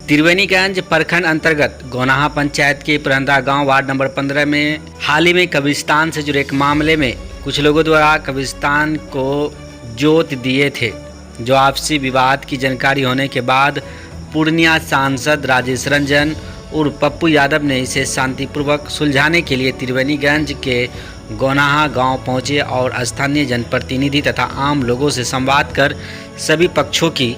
त्रिवेणीगंज प्रखंड अंतर्गत गोनाहा पंचायत के पुरंदा गांव वार्ड नंबर 15 में हाल ही में कब्रिस्तान से जुड़े एक मामले में कुछ लोगों द्वारा कब्रिस्तान को जोत दिए थे, जो आपसी विवाद की जानकारी होने के बाद पूर्णिया सांसद राजेश रंजन उर्फ पप्पू यादव ने इसे शांतिपूर्वक सुलझाने के लिए त्रिवेणीगंज के गोनाहा गांव पहुंचे और स्थानीय जनप्रतिनिधि तथा आम लोगों से संवाद कर सभी पक्षों की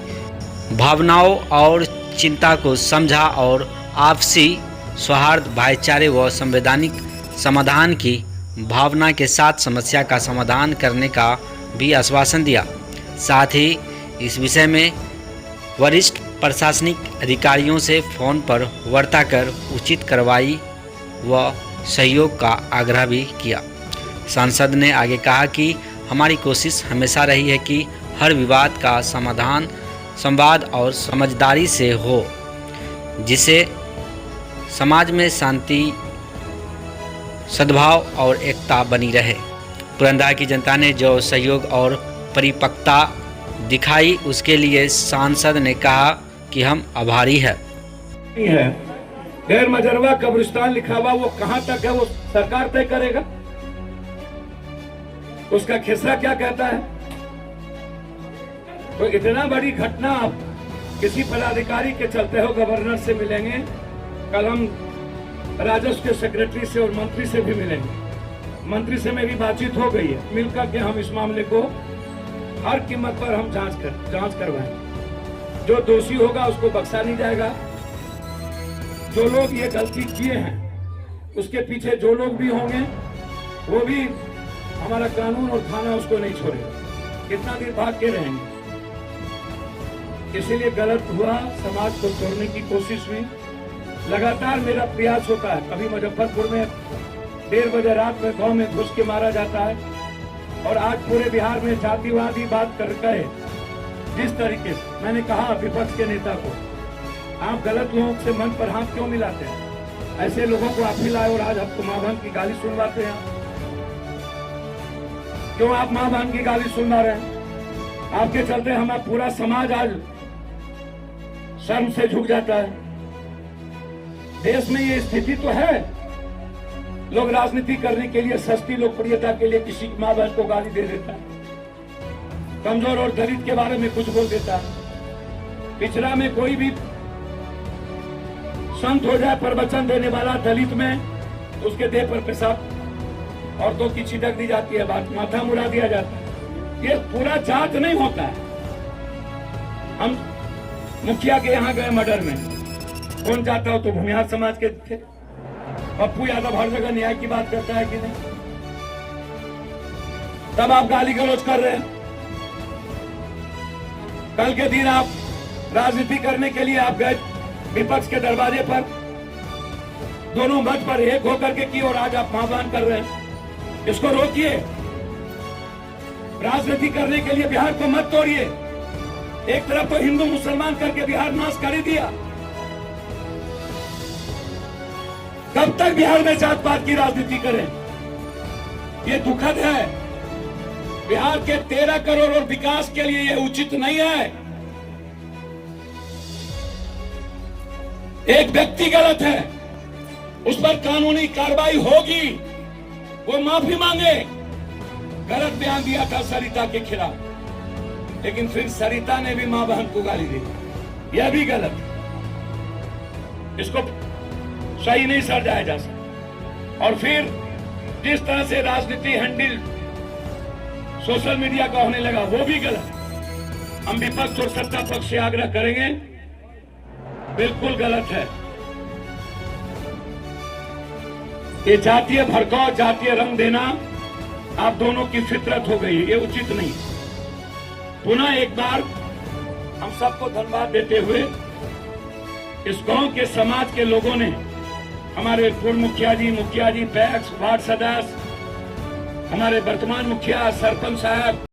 भावनाओं और चिंता को समझा और आपसी सौहार्द, भाईचारे व संवैधानिक समाधान की भावना के साथ समस्या का समाधान करने का भी आश्वासन दिया। साथ ही इस विषय में वरिष्ठ प्रशासनिक अधिकारियों से फ़ोन पर वार्ता कर उचित कार्रवाई व सहयोग का आग्रह भी किया। सांसद ने आगे कहा कि हमारी कोशिश हमेशा रही है कि हर विवाद का समाधान संवाद और समझदारी से हो, जिससे समाज में शांति, सद्भाव और एकता बनी रहे। पुरंदा की जनता ने जो सहयोग और परिपक्वता दिखाई, उसके लिए सांसद ने कहा कि हम आभारी हैं। गैर मजरवा कब्रिस्तान लिखा हुआ वो कहां तक है, वो सरकार तय करेगा। उसका खिस्सा क्या कहता है? तो इतना बड़ी घटना आप किसी पदाधिकारी के चलते हो गवर्नर से मिलेंगे, कल हम राजस्व के सेक्रेटरी से और मंत्री से भी मिलेंगे। मंत्री से मेरी बातचीत हो गई है, मिलकर के हम इस मामले को हर कीमत पर हम जांच करवाएंगे। जो दोषी होगा उसको बख्शा नहीं जाएगा। जो लोग ये गलती किए हैं उसके पीछे जो लोग भी होंगे वो भी हमारा कानून और थाना उसको नहीं छोड़ेगा। कितना देर भाग के रहेंगे? इसीलिए गलत हुआ, समाज को तोड़ने की कोशिश हुई। लगातार मेरा प्रयास होता है। कभी मुजफ्फरपुर में 1:30 बजे रात में गांव में घुस के मारा जाता है, और आज पूरे बिहार में जातिवादी बात कर गए। जिस तरीके से मैंने कहा विपक्ष के नेता को, आप गलत लोगों से मन पर हाथ क्यों मिलाते हैं? ऐसे लोगों को आप मिलाए और आज आपको मां बहन की गाली सुनवाते हैं। क्यों आप मां बहन की गाली सुनवा रहे हैं? आपके चलते हमारा पूरा समाज आज शर्म से झुक जाता है। देश में ये स्थिति तो है, लोग राजनीति करने के लिए, सस्ती लोकप्रियता के लिए किसी मां बहन को गाली दे देता है, कमजोर और दलित के बारे में कुछ बोल देता है। पिछड़ा में कोई भी संत हो जाए, प्रवचन देने वाला दलित में, उसके देह पर पेशाब औरतों की छिटक दी जाती है, बात माथा मुड़ा दिया जाता है। ये पूरा जांच नहीं होता है। हम मुखिया के यहाँ गए मर्डर में, कौन जाता हो तो भूमिहार समाज के थे। पप्पू यादव हर जगह न्याय की बात करता है कि नहीं? तब आप गाली गलौज कर रहे हैं। कल के दिन आप राजनीति करने के लिए आप गए विपक्ष के दरवाजे पर, दोनों मंच पर एक होकर के की, और आज आप महाबान कर रहे हैं। इसको रोकिए। राजनीति करने के लिए बिहार को मत तोड़िए। एक तरफ तो हिंदू मुसलमान करके बिहार नाश कर ही दिया। कब तक बिहार में जात पात की राजनीति करें? ये दुखद है। बिहार के 13 करोड़ और विकास के लिए ये उचित नहीं है। एक व्यक्ति गलत है, उस पर कानूनी कार्रवाई होगी, वो माफी मांगे। गलत बयान दिया था सरिता के खिलाफ, लेकिन फिर सरिता ने भी मां बहन को गाली दी। यह भी गलत है, इसको सही नहीं समझाया जा सकता। और फिर जिस तरह से राजनीति हैंडल सोशल मीडिया का होने लगा, वो भी गलत। हम विपक्ष और सत्ता पक्ष से आग्रह करेंगे, बिल्कुल गलत है। ये जातीय भड़काव, जातीय रंग देना आप दोनों की फितरत हो गई, ये उचित नहीं। पुनः एक बार हम सबको धन्यवाद देते हुए, इस गांव के समाज के लोगों ने, हमारे पूर्व मुखिया जी, पैक्स, वार्ड सदस्य, हमारे वर्तमान मुखिया, सरपंच साहब,